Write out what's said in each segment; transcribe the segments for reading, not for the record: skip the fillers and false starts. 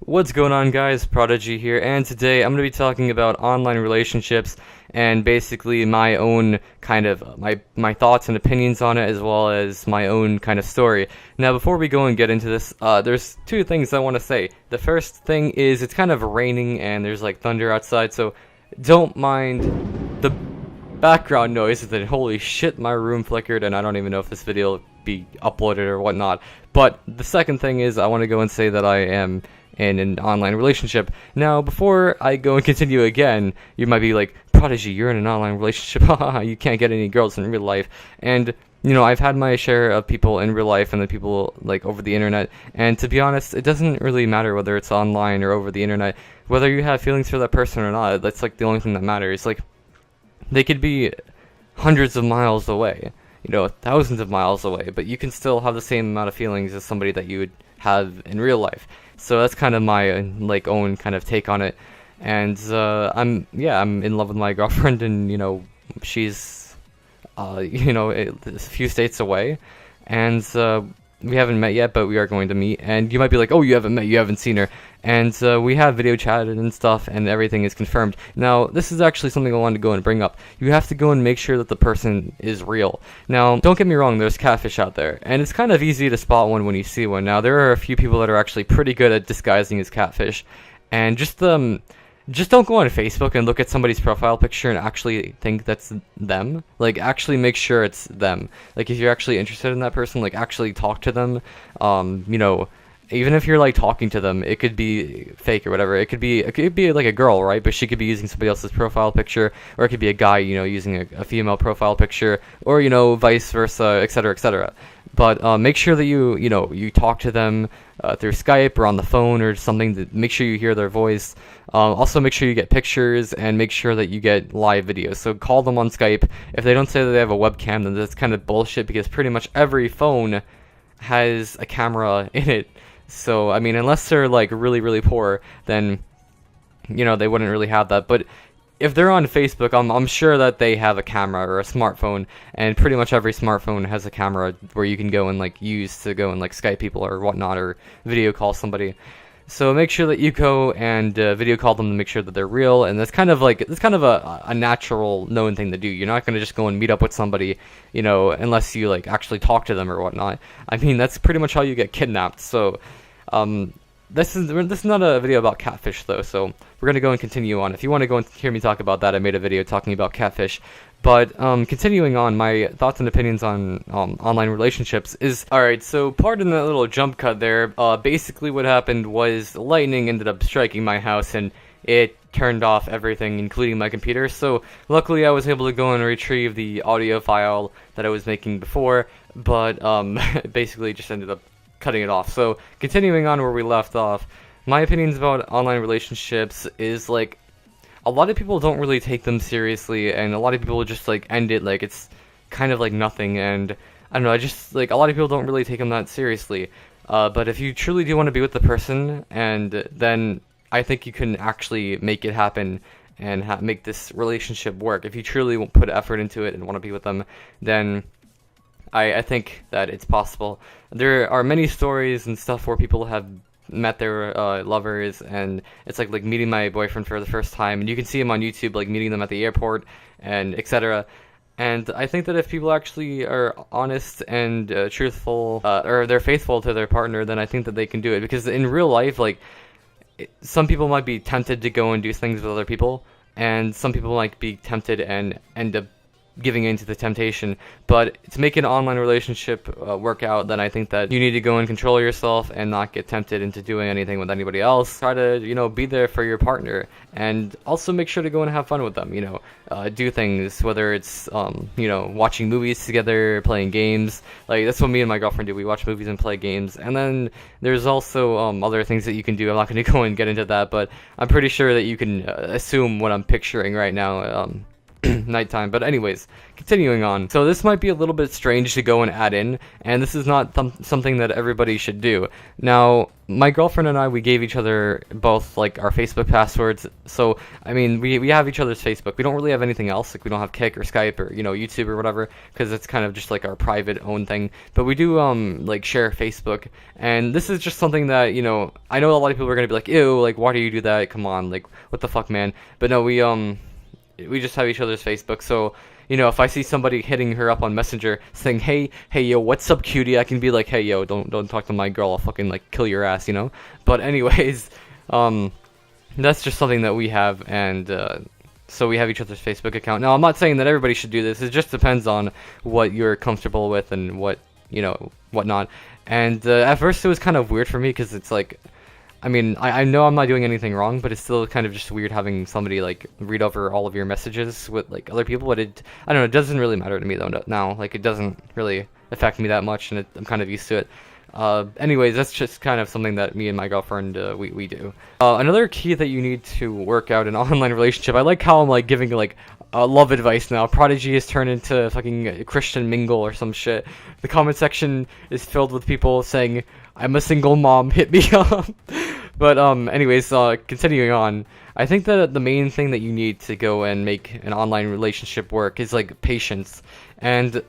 What's going on, guys? Prodigy here, and today I'm going to be talking about online relationships and basically my own kind of my thoughts and opinions on it, as well as my own kind of story. Now, before we go and get into this, there's two things I want to say. The first thing is it's kind of raining and there's like thunder outside, so don't mind the background noise. That holy shit, my room flickered, and I don't even know if this video will be uploaded or whatnot. But the second thing is I want to go and say that I am in an online relationship. Now, before I go and continue again, you might be like, Prodigy, you're in an online relationship, haha, you can't get any girls in real life. And, you know, I've had my share of people in real life and the people, like, over the internet, and to be honest, it doesn't really matter whether it's online or over the internet, whether you have feelings for that person or not. That's, like, the only thing that matters. Like, they could be hundreds of miles away, you know, thousands of miles away, but you can still have the same amount of feelings as somebody that you would have in real life. So that's kind of my like own kind of take on it. And I'm in love with my girlfriend, and you know, she's you know, a few states away, and we haven't met yet, but we are going to meet. And you might be like, oh, you haven't met, you haven't seen her. And we have video chatted and stuff, and everything is confirmed. Now, this is actually something I wanted to go and bring up. You have to go and make sure that the person is real. Now, don't get me wrong, there's catfish out there, and it's kind of easy to spot one when you see one. Now, there are a few people that are actually pretty good at disguising as catfish, and just don't go on Facebook and look at somebody's profile picture and actually think that's them. Like, actually make sure it's them. Like, if you're actually interested in that person, like, actually talk to them. You know, even if you're like talking to them, it could be fake or whatever. It could be like a girl, right? But she could be using somebody else's profile picture, or it could be a guy, you know, using a female profile picture, or you know, vice versa, etc., etc. But make sure that you talk to them through Skype or on the phone or something. To make sure you hear their voice. Also, make sure you get pictures and make sure that you get live videos. So call them on Skype. If they don't say that they have a webcam, then that's kind of bullshit, because pretty much every phone has a camera in it. So, I mean, unless they're, like, really, really poor, then, you know, they wouldn't really have that. But if they're on Facebook, I'm sure that they have a camera or a smartphone, and pretty much every smartphone has a camera where you can go and, like, use to go and, like, Skype people or whatnot, or video call somebody. So make sure that you go and video call them to make sure that they're real, and that's kind of a natural known thing to do. You're not going to just go and meet up with somebody, you know, unless you like actually talk to them or whatnot. I mean, that's pretty much how you get kidnapped. So this is not a video about catfish though, so we're going to go and continue on. If you want to go and hear me talk about that, I made a video talking about catfish. But continuing on, my thoughts and opinions on online relationships is... Alright, so pardon that little jump cut there. Basically what happened was lightning ended up striking my house, and it turned off everything, including my computer. So luckily I was able to go and retrieve the audio file that I was making before, but basically just ended up cutting it off. So continuing on where we left off, my opinions about online relationships is like... A lot of people don't really take them seriously, and a lot of people just like end it like it's kind of like nothing, and I don't know, I just like a lot of people don't really take them that seriously. But if you truly do want to be with the person, and then I think you can actually make it happen and make this relationship work. If you truly put effort into it and want to be with them, then I think that it's possible. There are many stories and stuff where people have met their lovers, and it's like meeting my boyfriend for the first time, and you can see him on YouTube like meeting them at the airport and etc. And I think that if people actually are honest and truthful, or they're faithful to their partner, then I think that they can do it. Because in real life, like, some people might be tempted to go and do things with other people, and some people might be tempted and end up giving in to the temptation. But to make an online relationship work out, then I think that you need to go and control yourself and not get tempted into doing anything with anybody else. Try to, you know, be there for your partner, and also make sure to go and have fun with them, you know, do things, whether it's you know, watching movies together, playing games. Like, that's what me and my girlfriend do. We watch movies and play games. And then there's also other things that you can do. I'm not going to go and get into that, but I'm pretty sure that you can assume what I'm picturing right now. nighttime. But anyways, continuing on. So this might be a little bit strange to go and add in, and this is not something that everybody should do. Now, my girlfriend and I, we gave each other both like our Facebook passwords. So I mean, we have each other's Facebook. We don't really have anything else. Like we don't have Kik or Skype or YouTube or whatever, because it's kind of just like our private own thing. But we do like share Facebook, and this is just something that I know a lot of people are gonna be like, ew, like why do you do that? Come on, like what the fuck, man. But no, we just have each other's Facebook. So if I see somebody hitting her up on Messenger saying, hey yo, what's up, cutie, I can be like, hey yo, don't talk to my girl, I'll fucking like kill your ass, But anyways, that's just something that we have, and so we have each other's Facebook account. Now, I'm not saying that everybody should do this. It just depends on what you're comfortable with and what whatnot. And at first it was kind of weird for me, because it's like, I mean, I know I'm not doing anything wrong, but it's still kind of just weird having somebody like read over all of your messages with like other people. But I don't know, it doesn't really matter to me though now. Like it doesn't really affect me that much, and I'm kind of used to it. Anyways, that's just kind of something that me and my girlfriend we do. Another key that you need to work out in an online relationship. I like how I'm like giving like love advice now. Prodigy has turned into fucking Christian Mingle or some shit. The comment section is filled with people saying, "I'm a single mom, hit me up." But anyways, continuing on, I think that the main thing that you need to go and make an online relationship work is like patience. And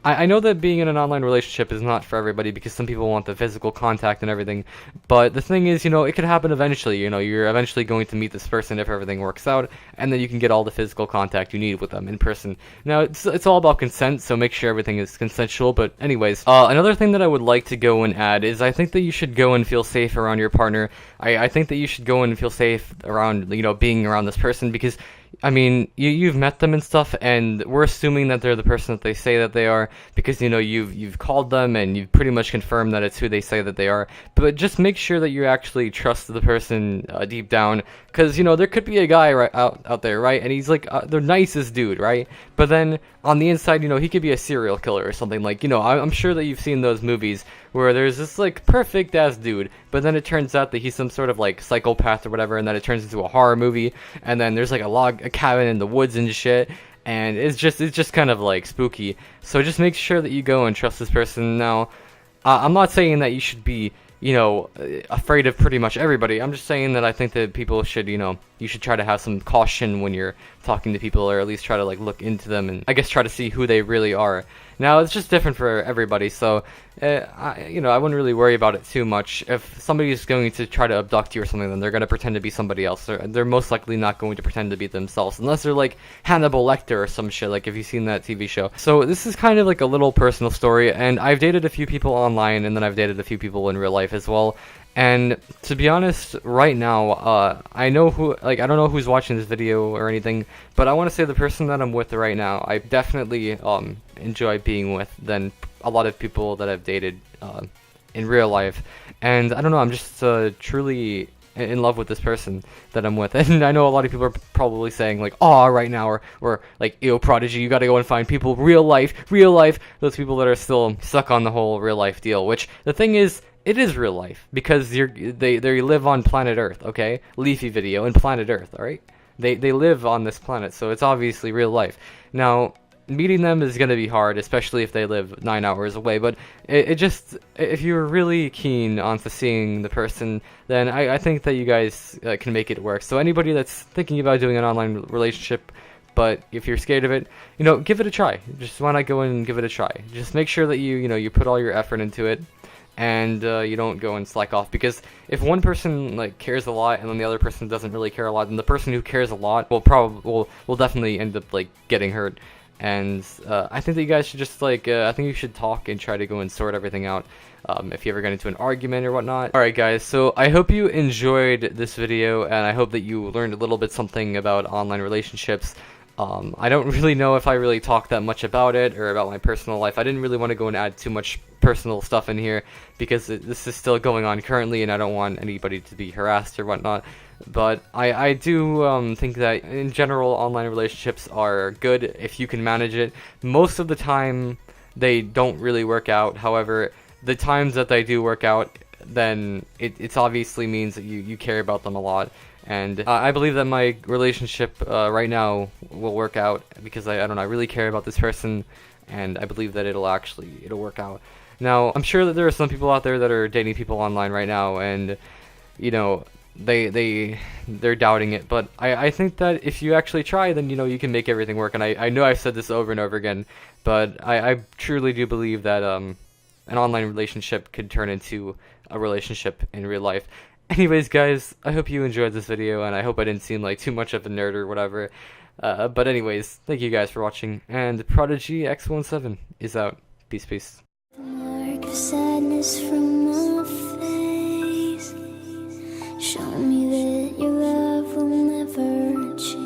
I know that being in an online relationship is not for everybody, because some people want the physical contact and everything, but the thing is, it could happen eventually. You're eventually going to meet this person if everything works out, and then you can get all the physical contact you need with them in person. Now, it's all about consent, so make sure everything is consensual. But anyways, another thing that I would like to go and add is I think that you should go and feel safe around your partner. I think that you should go and feel safe around, being around this person, because I mean, you've met them and stuff, and we're assuming that they're the person that they say that they are, because you've called them and you've pretty much confirmed that it's who they say that they are. But just make sure that you actually trust the person deep down, because there could be a guy right out there, right, and he's like the nicest dude, right, but then on the inside, he could be a serial killer or something. Like, I'm sure that you've seen those movies where there's this like perfect ass dude, but then it turns out that he's some sort of like psychopath or whatever, and then it turns into a horror movie, and then there's like a cabin in the woods and shit, and it's just kind of like spooky. So just make sure that you go and trust this person. Now, I'm not saying that you should be afraid of pretty much everybody. I'm just saying that I think that people should, you should try to have some caution when you're talking to people, or at least try to like look into them and I guess try to see who they really are. Now, it's just different for everybody, so I wouldn't really worry about it too much. If somebody is going to try to abduct you or something, then they're going to pretend to be somebody else. They're most likely not going to pretend to be themselves, unless they're like Hannibal Lecter or some shit, like if you've seen that TV show. So this is kind of like a little personal story, and I've dated a few people online, and then I've dated a few people in real life as well. And to be honest, right now, I don't know who's watching this video or anything, but I want to say the person that I'm with right now, I definitely enjoy being with than a lot of people that I've dated in real life. And I don't know, I'm just truly in love with this person that I'm with. And I know a lot of people are probably saying like, "Oh, right now," or like, "Ew, Prodigy, you gotta go and find people real life." Those people that are still stuck on the whole real life deal, which the thing is, it is real life, because they live on planet Earth, okay? Leafy video and planet Earth, alright? They live on this planet, so it's obviously real life. Now, meeting them is going to be hard, especially if they live 9 hours away, but if you're really keen on seeing the person, then I think that you guys can make it work. So anybody that's thinking about doing an online relationship, but if you're scared of it, give it a try. Just why not go and give it a try? Just make sure that you put all your effort into it, and you don't go and slack off, because if one person like cares a lot and then the other person doesn't really care a lot, then the person who cares a lot will definitely end up like getting hurt. And I think that you guys should just like I think you should talk and try to go and sort everything out if you ever get into an argument or whatnot. Alright guys, so I hope you enjoyed this video, and I hope that you learned a little bit something about online relationships. I don't really know if I really talked that much about it or about my personal life. I didn't really want to go and add too much personal stuff in here, because this is still going on currently, and I don't want anybody to be harassed or whatnot. But I do think that in general online relationships are good if you can manage it. Most of the time they don't really work out. However, the times that they do work out, then it's obviously means that you care about them a lot. And I believe that my relationship right now will work out because I don't know, I really care about this person, and I believe that it'll work out. Now, I'm sure that there are some people out there that are dating people online right now, and you know, they're doubting it. But I think that if you actually try, then you can make everything work. And I know I've said this over and over again, but I truly do believe that an online relationship could turn into a relationship in real life. Anyways, guys, I hope you enjoyed this video, and I hope I didn't seem like too much of a nerd or whatever. But anyways, thank you guys for watching, and Prodigy X17 is out. Peace, peace. Mark of sadness from my face. Show me that your love will never change.